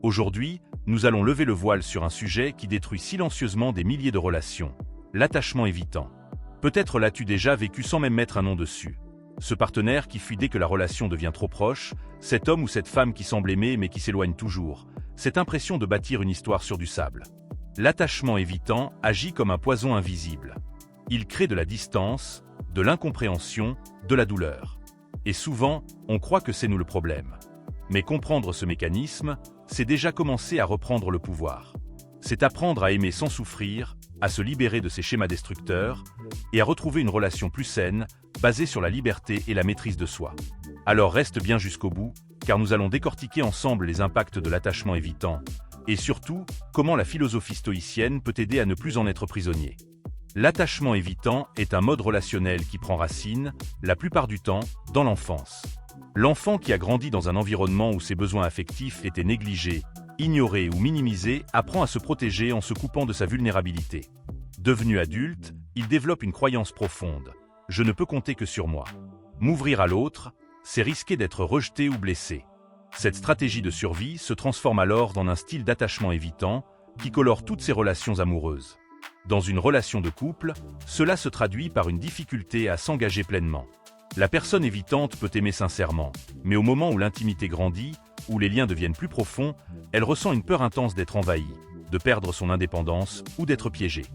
Aujourd'hui, nous allons lever le voile sur un sujet qui détruit silencieusement des milliers de relations, l'attachement évitant. Peut-être l'as-tu déjà vécu sans même mettre un nom dessus. Ce partenaire qui fuit dès que la relation devient trop proche, cet homme ou cette femme qui semble aimer mais qui s'éloigne toujours, cette impression de bâtir une histoire sur du sable. L'attachement évitant agit comme un poison invisible. Il crée de la distance, de l'incompréhension, de la douleur. Et souvent, on croit que c'est nous le problème. Mais comprendre ce mécanisme, c'est déjà commencer à reprendre le pouvoir. C'est apprendre à aimer sans souffrir, à se libérer de ces schémas destructeurs et à retrouver une relation plus saine, basée sur la liberté et la maîtrise de soi. Alors reste bien jusqu'au bout, car nous allons décortiquer ensemble les impacts de l'attachement évitant, et surtout, comment la philosophie stoïcienne peut aider à ne plus en être prisonnier. L'attachement évitant est un mode relationnel qui prend racine, la plupart du temps, dans l'enfance. L'enfant qui a grandi dans un environnement où ses besoins affectifs étaient négligés, ignorés ou minimisés apprend à se protéger en se coupant de sa vulnérabilité. Devenu adulte, il développe une croyance profonde. Je ne peux compter que sur moi. M'ouvrir à l'autre, c'est risquer d'être rejeté ou blessé. Cette stratégie de survie se transforme alors dans un style d'attachement évitant qui colore toutes ses relations amoureuses. Dans une relation de couple, cela se traduit par une difficulté à s'engager pleinement. La personne évitante peut aimer sincèrement, mais au moment où l'intimité grandit, où les liens deviennent plus profonds, elle ressent une peur intense d'être envahie, de perdre son indépendance ou d'être piégée.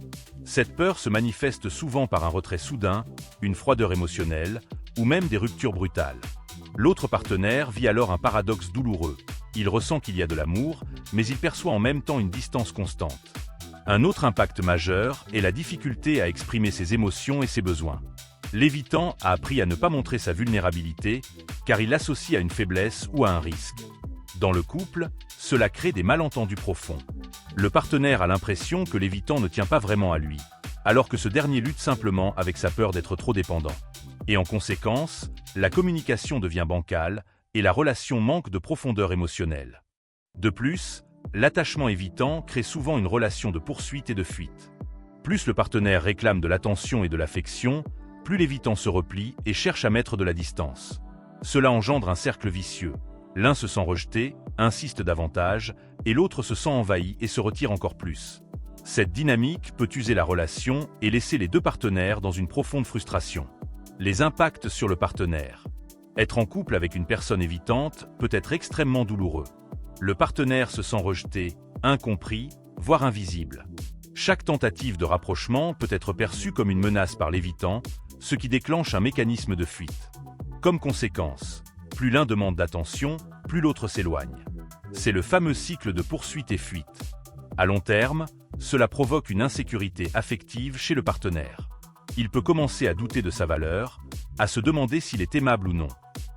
Cette peur se manifeste souvent par un retrait soudain, une froideur émotionnelle, ou même des ruptures brutales. L'autre partenaire vit alors un paradoxe douloureux. Il ressent qu'il y a de l'amour, mais il perçoit en même temps une distance constante. Un autre impact majeur est la difficulté à exprimer ses émotions et ses besoins. L'évitant a appris à ne pas montrer sa vulnérabilité, car il l'associe à une faiblesse ou à un risque. Dans le couple, cela crée des malentendus profonds. Le partenaire a l'impression que l'évitant ne tient pas vraiment à lui, alors que ce dernier lutte simplement avec sa peur d'être trop dépendant. Et en conséquence, la communication devient bancale et la relation manque de profondeur émotionnelle. De plus, l'attachement évitant crée souvent une relation de poursuite et de fuite. Plus le partenaire réclame de l'attention et de l'affection, plus l'évitant se replie et cherche à mettre de la distance. Cela engendre un cercle vicieux. L'un se sent rejeté, insiste davantage, et l'autre se sent envahi et se retire encore plus. Cette dynamique peut user la relation et laisser les deux partenaires dans une profonde frustration. Les impacts sur le partenaire. Être en couple avec une personne évitante peut être extrêmement douloureux. Le partenaire se sent rejeté, incompris, voire invisible. Chaque tentative de rapprochement peut être perçue comme une menace par l'évitant, ce qui déclenche un mécanisme de fuite. Comme conséquence, plus l'un demande d'attention, plus l'autre s'éloigne. C'est le fameux cycle de poursuite et fuite. À long terme, cela provoque une insécurité affective chez le partenaire. Il peut commencer à douter de sa valeur, à se demander s'il est aimable ou non.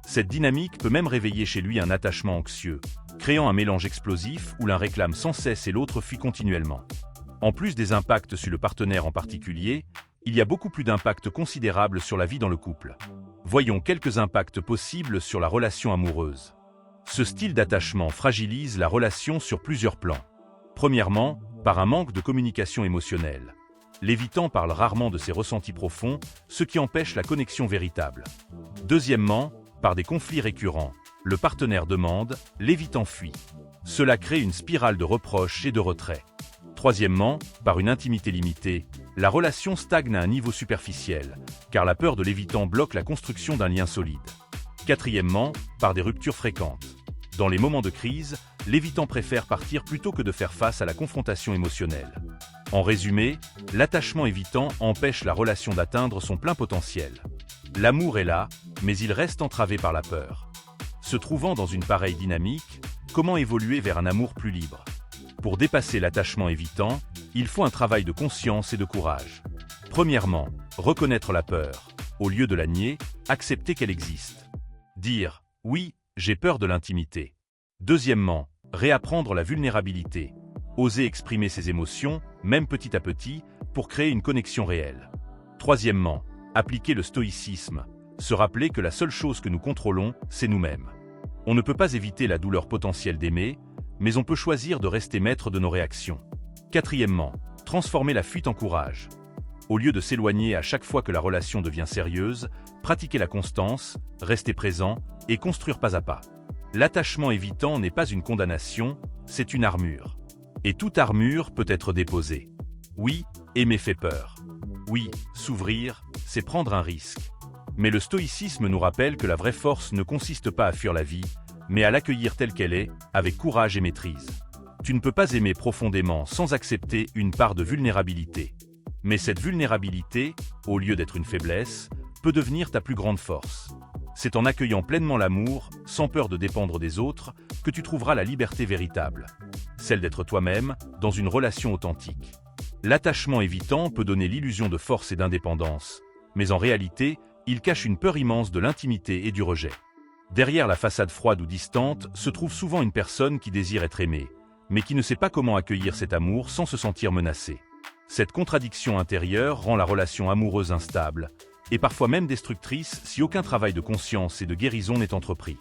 Cette dynamique peut même réveiller chez lui un attachement anxieux, créant un mélange explosif où l'un réclame sans cesse et l'autre fuit continuellement. En plus des impacts sur le partenaire en particulier, il y a beaucoup plus d'impacts considérables sur la vie dans le couple. Voyons quelques impacts possibles sur la relation amoureuse. Ce style d'attachement fragilise la relation sur plusieurs plans. Premièrement, par un manque de communication émotionnelle. L'évitant parle rarement de ses ressentis profonds, ce qui empêche la connexion véritable. Deuxièmement, par des conflits récurrents. Le partenaire demande, l'évitant fuit. Cela crée une spirale de reproches et de retrait. Troisièmement, par une intimité limitée, la relation stagne à un niveau superficiel, car la peur de l'évitant bloque la construction d'un lien solide. Quatrièmement, par des ruptures fréquentes. Dans les moments de crise, l'évitant préfère partir plutôt que de faire face à la confrontation émotionnelle. En résumé, l'attachement évitant empêche la relation d'atteindre son plein potentiel. L'amour est là, mais il reste entravé par la peur. Se trouvant dans une pareille dynamique, comment évoluer vers un amour plus libre ? Pour dépasser l'attachement évitant, il faut un travail de conscience et de courage. Premièrement, reconnaître la peur. Au lieu de la nier, accepter qu'elle existe. Dire « oui, j'ai peur de l'intimité ». Deuxièmement, réapprendre la vulnérabilité. Oser exprimer ses émotions, même petit à petit, pour créer une connexion réelle. Troisièmement, appliquer le stoïcisme. Se rappeler que la seule chose que nous contrôlons, c'est nous-mêmes. On ne peut pas éviter la douleur potentielle d'aimer, mais on peut choisir de rester maître de nos réactions. Quatrièmement, transformer la fuite en courage. Au lieu de s'éloigner à chaque fois que la relation devient sérieuse, pratiquer la constance, rester présent et construire pas à pas. L'attachement évitant n'est pas une condamnation, c'est une armure. Et toute armure peut être déposée. Oui, aimer fait peur. Oui, s'ouvrir, c'est prendre un risque. Mais le stoïcisme nous rappelle que la vraie force ne consiste pas à fuir la vie, mais à l'accueillir telle qu'elle est, avec courage et maîtrise. Tu ne peux pas aimer profondément sans accepter une part de vulnérabilité. Mais cette vulnérabilité, au lieu d'être une faiblesse, peut devenir ta plus grande force. C'est en accueillant pleinement l'amour, sans peur de dépendre des autres, que tu trouveras la liberté véritable. Celle d'être toi-même, dans une relation authentique. L'attachement évitant peut donner l'illusion de force et d'indépendance, mais en réalité, il cache une peur immense de l'intimité et du rejet. Derrière la façade froide ou distante se trouve souvent une personne qui désire être aimée, mais qui ne sait pas comment accueillir cet amour sans se sentir menacée. Cette contradiction intérieure rend la relation amoureuse instable, et parfois même destructrice si aucun travail de conscience et de guérison n'est entrepris.